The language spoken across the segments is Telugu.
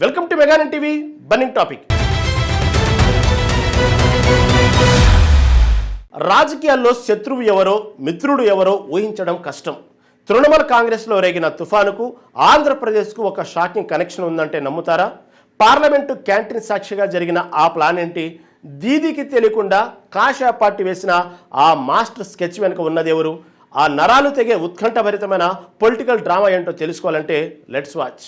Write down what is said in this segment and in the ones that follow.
వెల్కమ్ టు మెగానన్ టీవీ బర్నింగ్ టాపిక్. రాజకీయాల్లో శత్రువు ఎవరో మిత్రుడు ఎవరో ఊహించడం కష్టం. తృణమూల్ కాంగ్రెస్లో రేగిన తుఫానుకు ఆంధ్రప్రదేశ్కు ఒక షాకింగ్ కనెక్షన్ ఉందంటే నమ్ముతారా? పార్లమెంటు క్యాంటీన్ సాక్షిగా జరిగిన ఆ ప్లాన్ ఏంటి? దీదీకి తెలియకుండా కాషాయ పార్టీ వేసిన ఆ మాస్టర్ స్కెచ్ వెనుక ఉన్నది ఎవరు? ఆ నరాలు తెగే ఉత్కంఠభరితమైన పొలిటికల్ డ్రామా ఏంటో తెలుసుకోవాలంటే లెట్స్ వాచ్.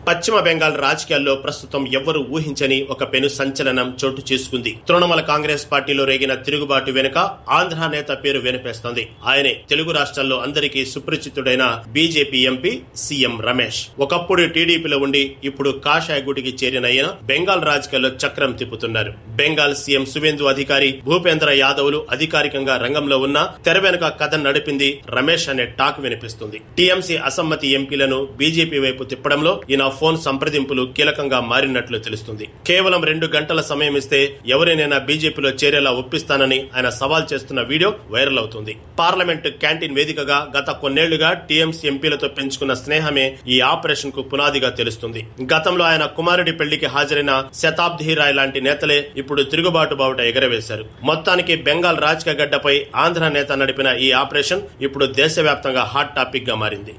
పశ్చిమ బెంగాల్ రాజకీయాల్లో ప్రస్తుతం ఎవ్వరూ ఊహించని ఒక పెను సంచలనం చోటు చేసుకుంది. తృణమూల్ కాంగ్రెస్ పార్టీలో రేగిన తిరుగుబాటు వెనుక ఆంధ్ర నేత పేరు వినిపిస్తోంది. ఆయనే తెలుగు రాష్ట్రాల్లో అందరికీ సుపరిచితుడైన బీజేపీ ఎంపీ సీఎం రమేష్. ఒకప్పుడు టీడీపీలో ఉండి ఇప్పుడు కాషాయ గుటికి చేరిన ఆయన బెంగాల్ రాజకీయాల్లో చక్రం తిప్పుతున్నారు. బెంగాల్ సీఎం సువేందు అధికారి, భూపేంద్ర యాదవ్లు అధికారికంగా రంగంలో ఉన్న తెర వెనుక కథ నడిపింది రమేష్ అనే టాక్ వినిపిస్తుంది. టీఎంసీ అసమ్మతి ఎంపీలను బీజేపీ వైపు తిప్పడంలో ఈయన ఫోన్ సంప్రదింపులు కీలకంగా మారినట్లు తెలుస్తుంది. కేవలం 2 గంటల సమయం ఇస్తే ఎవరినైనా బీజేపీలో చేరేలా ఒప్పిస్తానని ఆయన సవాల్ చేస్తున్న వీడియో వైరల్ అవుతుంది. పార్లమెంట్ క్యాంటీన్ వేదికగా గత కొన్నేళ్లుగా టీఎంసీ ఎంపీలతో పెంచుకున్న స్నేహమే ఈ ఆపరేషన్ కు పునాదిగా తెలుస్తుంది. గతంలో ఆయన కుమారుడి పెళ్లికి హాజరైన శతాబ్ది రాయ్ లాంటి నేతలే ఇప్పుడు తిరుగుబాటు బావుట ఎగరవేశారు. మొత్తానికి బెంగాల్ రాజకీయ గడ్డపై ఆంధ్ర నేత నడిపిన ఈ ఆపరేషన్ ఇప్పుడు దేశవ్యాప్తంగా హాట్ టాపిక్ గా మారింది.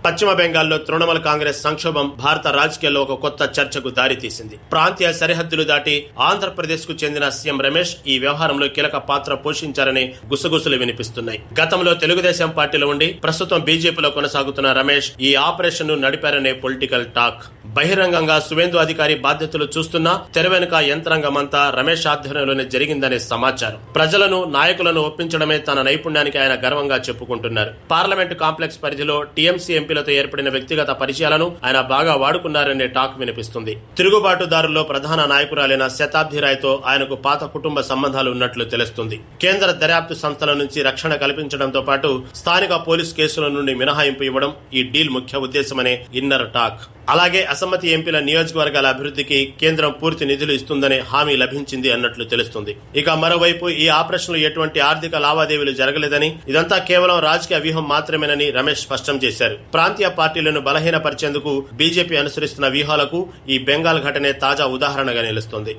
పశ్చిమ బెంగాల్లో తృణమూల్ కాంగ్రెస్ సంక్షోభం భారత రాజకీయాల్లో ఒక కొత్త చర్చకు దారితీసింది. ప్రాంతీయ సరిహద్దులు దాటి ఆంధ్రప్రదేశ్ కు చెందిన సీఎం రమేష్ ఈ వ్యవహారంలో కీలక పాత్ర పోషించారని గుసగుసలు వినిపిస్తున్నాయి. గతంలో తెలుగుదేశం పార్టీలో ఉండి ప్రస్తుతం బీజేపీలో కొనసాగుతున్న రమేష్ ఈ ఆపరేషన్ ను నడిపారనే పొలిటికల్ టాక్. బహిరంగంగా సువేందు అధికారి బాధ్యతలు చూస్తున్నా తెర వెనుక యంత్రాంగమంతా రమేష్ ఆధ్వర్యంలోనే జరిగిందనే సమాచారం. ప్రజలను, నాయకులను ఒప్పించడమే తన నైపుణ్యానికి ఆయన గర్వంగా చెప్పుకుంటున్నారు. పార్లమెంటు కాంప్లెక్స్ పరిధిలో టీఎంసీ ఎంపీలతో ఏర్పడిన వ్యక్తిగత పరిచయాలను ఆయన బాగా వాడుకున్నారనే టాక్ వినిపిస్తుంది. తిరుగుబాటుదారుల్లో ప్రధాన నాయకురాలైన శతాబ్ది రాయ్ తో ఆయనకు పాత కుటుంబ సంబంధాలు ఉన్నట్లు తెలుస్తుంది. కేంద్ర దర్యాప్తు సంస్థల నుంచి రక్షణ కల్పించడంతో పాటు స్థానిక పోలీసు కేసుల నుండి మినహాయింపు ఇవ్వడం ఈ డీల్ ముఖ్య ఉద్దేశమనే ఇన్నర్ టాక్. అలాగే అసమ్మతి ఎంపీల నియోజకవర్గాల అభివృద్ధికి కేంద్రం పూర్తి నిధులు ఇస్తుందనే హామీ లభించింది అన్నట్లు తెలుస్తుంది. ఇక మరోవైపు ఈ ఆపరేషన్ లో ఎటువంటి ఆర్థిక లావాదేవీలు జరగలేదని, ఇదంతా కేవలం రాజకీయ వ్యూహం మాత్రమేనని రమేష్ స్పష్టం చేశారు. ప్రాంతీయ పార్టీలను బలహీనపరిచేందుకు బీజేపీ అనుసరిస్తున్న వ్యూహాలకు ఈ బెంగాల్ ఘటనే తాజా ఉదాహరణగా నిలుస్తుంది.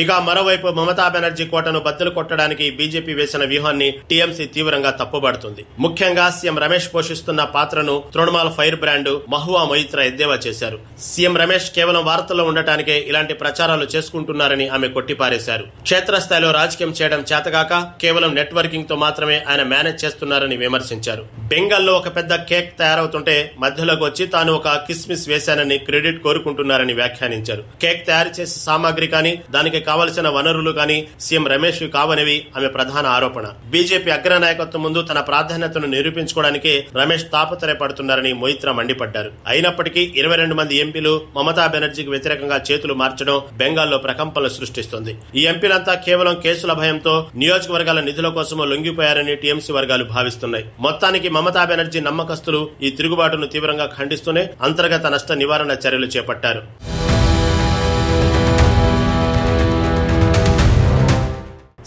ఇక మరోవైపు మమతా బెనర్జీ కోటను బద్దలు కొట్టడానికి బీజేపీ వేసిన వ్యూహాన్ని టీఎంసీ తీవ్రంగా తప్పుబడుతుంది. ముఖ్యంగా సీఎం రమేష్ పోషిస్తున్న పాత్రను తృణమూల్ ఫైర్ బ్రాండ్ మహువా మొయిత్రా ఎద్దేవా చేశారు. సీఎం రమేష్ కేవలం వార్తల్లో ఉండటానికే ఇలాంటి ప్రచారాలు చేసుకుంటున్నారని ఆమె కొట్టిపారేశారు. క్షేత్రస్థాయిలో రాజకీయం చేయడం చేతగాక కేవలం నెట్వర్కింగ్ తో మాత్రమే ఆయన మేనేజ్ చేస్తున్నారని విమర్శించారు. బెంగాల్లో ఒక పెద్ద కేక్ తయారవుతుంటే మధ్యలోకి వచ్చి తాను ఒక కిస్మిస్ వేశానని క్రెడిట్ కోరుకుంటున్నారని వ్యాఖ్యానించారు. కేక్ తయారు చేసే సామాగ్రి కానీ దానికి కావలసిన వనరులు కానీ సీఎం రమేష్ కావనివి ఆమె ప్రధాన ఆరోపణ. బీజేపీ అగ్రనాయకత్వం ముందు తన ప్రాధాన్యతను నిరూపించుకోవడానికి రమేష్ తాపత్రయపడుతున్నారని మొయిత్రా మండిపడ్డారు. అయినప్పటికీ 22 మంది ఎంపీలు మమతా బెనర్జీకి వ్యతిరేకంగా చేతులు మార్చడం బెంగాల్లో ప్రకంపనలు సృష్టిస్తోంది. ఈ ఎంపీలంతా కేవలం కేసుల భయంతో నియోజకవర్గాల నిధుల కోసం లొంగిపోయారని టీఎంసీ వర్గాలు భావిస్తున్నాయి. మొత్తానికి మమతా బెనర్జీ నమ్మకస్తులు ఈ తిరుగుబాటును తీవ్రంగా ఖండిస్తూనే అంతర్గత నష్ట నివారణ చర్యలు చేపట్టారు.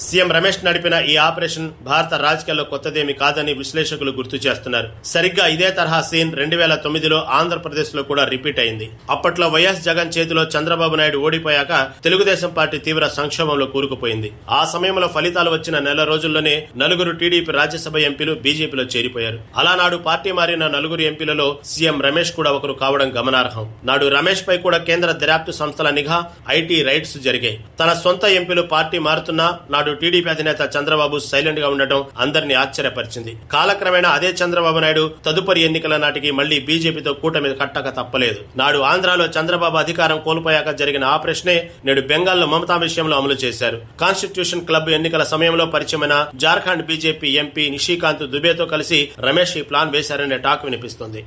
సీఎం రమేష్ నడిపిన ఈ ఆపరేషన్ భారత రాజకీయాల్లో కొత్తదేమీ కాదని విశ్లేషకులు గుర్తు చేస్తున్నారు. సరిగ్గా ఇదే తరహా సీన్ 2009లో ఆంధ్రప్రదేశ్ లో కూడా రిపీట్ అయింది. అప్పట్లో వైఎస్ జగన్ చేతిలో చంద్రబాబు నాయుడు ఓడిపోయాక తెలుగుదేశం పార్టీ తీవ్ర సంక్షోభంలో కూరుకుపోయింది. ఆ సమయంలో ఫలితాలు వచ్చిన నెల రోజుల్లోనే 4 టీడీపీ రాజ్యసభ ఎంపీలు బీజేపీలో చేరిపోయారు. అలా నాడు పార్టీ మారిన 4 ఎంపీలలో సీఎం రమేష్ కూడా ఒకరు కావడం గమనార్హం. నాడు రమేష్ పై కూడా కేంద్ర దర్యాప్తు సంస్థల నిఘా, ఐటీ రైడ్స్ జరిగాయి. తన సొంత ఎంపీలు పార్టీ మారుతున్నా నాడు టీడీపీ అధినేత చంద్రబాబు సైలెంట్ గా ఉండటం అందరినీ ఆశ్చర్యపరిచింది. కాలక్రమేణా అదే చంద్రబాబు నాయుడు తదుపరి ఎన్నికల నాటికి మళ్లీ బీజేపీతో కూటమి కట్టక తప్పలేదు. నాడు ఆంధ్రాలో చంద్రబాబు అధికారం కోల్పోయాక జరిగిన ఆపరేషనే నేడు బెంగాల్లో మమతా విషయంలో అమలు చేశారు. కాన్స్టిట్యూషన్ క్లబ్ ఎన్నికల సమయంలో పరిచయమైన జార్ఖండ్ బీజేపీ ఎంపీ నిషికాంత్ దుబేతో కలిసి రమేష్ ఈ ప్లాన్ వేశారనే టాక్ వినిపిస్తుంది.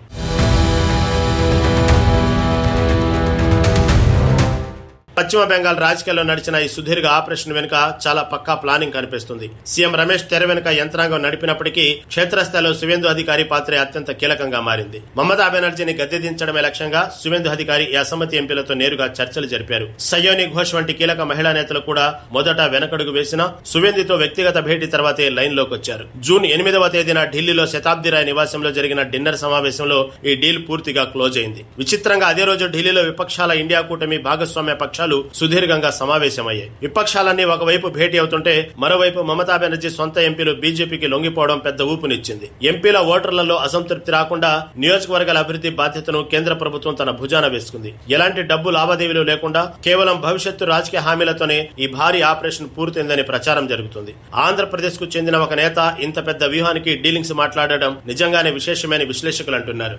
పశ్చిమ బెంగాల్ రాజకీయాల్లో నడిచిన ఈ సుదీర్ఘ ఆపరేషన్ వెనుక చాలా పక్కా ప్లానింగ్ కనిపిస్తుంది. సీఎం రమేష్ తెర వెనుక యంత్రాంగం నడిపినప్పటికీ క్షేత్రస్థాయిలో సువేందు అధికారి పాత్ర అత్యంత కీలకంగా మారింది. మమతా బెనర్జీని గద్దె దించడమే లక్ష్యంగా సువేందు అధికారి ఈ అసమ్మతి ఎంపీలతో నేరుగా చర్చలు జరిపారు. సయోని ఘోష్ వంటి కీలక మహిళా నేతలు కూడా మొదట వెనకడుగు వేసినా సువేందుతో వ్యక్తిగత భేటీ తర్వాతే లైన్ లోకి వచ్చారు. జూన్ 8వ తేదీన ఢిల్లీలో శతాబ్ది రాయ్ నివాసంలో జరిగిన డిన్నర్ సమావేశంలో ఈ డీల్ పూర్తిగా క్లోజ్ అయింది. విచిత్రంగా అదే రోజు ఢిల్లీలో విపక్షాల ఇండియా కూటమి భాగస్వామ్య పక్షాలు సుదీర్ఘంగా సమావేశమయ్యాయి. విపక్షాలన్నీ ఒకవైపు భేటీ అవుతుంటే మరోవైపు మమతా బెనర్జీ సొంత ఎంపీలు బీజేపీకి లొంగిపోవడం పెద్ద ఊపునిచ్చింది. ఎంపీల ఓటర్లలో అసంతృప్తి రాకుండా నియోజకవర్గాల అభివృద్ధి బాధ్యతను కేంద్ర ప్రభుత్వం తన భుజాన వేసుకుంది. ఎలాంటి డబ్బు లావాదేవీలు లేకుండా కేవలం భవిష్యత్తు రాజకీయ హామీలతోనే ఈ భారీ ఆపరేషన్ పూర్తయిందని ప్రచారం జరుగుతుంది. ఆంధ్రప్రదేశ్ కు చెందిన ఒక నేత ఇంత పెద్ద వ్యూహానికి డీలింగ్స్ మాట్లాడడం నిజంగానే విశేషమైన విశ్లేషకులు అంటున్నారు.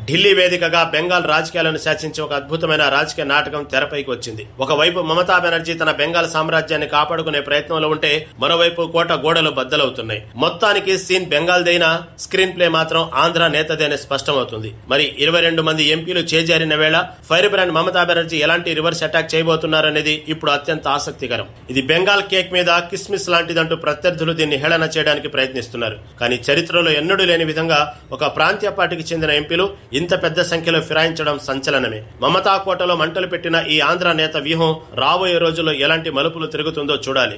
ఢిల్లీ వేదికగా బెంగాల్ రాజకీయాలను శాసించే ఒక అద్భుతమైన రాజకీయ నాటకం తెరపైకి వచ్చింది. ఒకవైపు మమతా బెనర్జీ తన బెంగాల్ సామ్రాజ్యాన్ని కాపాడుకునే ప్రయత్నంలో ఉంటే మరోవైపు కోట గోడలు బద్దలవుతున్నాయి. మొత్తానికి సీన్ బెంగాల్దైనా స్క్రీన్ ప్లే మాత్రం ఆంధ్ర నేతదేనే స్పష్టమవుతుంది. మరి 22 మంది ఎంపీలు చేజారిన వేళ ఫైర్ బ్రాండ్ మమతా బెనర్జీ ఎలాంటి రివర్స్ అటాక్ చేయబోతున్నారనేది ఇప్పుడు అత్యంత ఆసక్తికరం. ఇది బెంగాల్ కేక్ మీద కిస్మిస్ లాంటిదంటూ ప్రత్యర్థులు దీన్ని హేళన చేయడానికి ప్రయత్నిస్తున్నారు. కానీ చరిత్రలో ఎన్నడూ లేని విధంగా ఒక ప్రాంతీయ పార్టీకి చెందిన ఎంపీలు ఇంత పెద్ద సంఖ్యలో ఫిరాయించడం సంచలనమే. మమతా కోటలో మంటలు పెట్టిన ఈ ఆంధ్ర నేత వ్యూహం రాబోయే రోజుల్లో ఎలాంటి మలుపులు తిరుగుతుందో చూడాలి.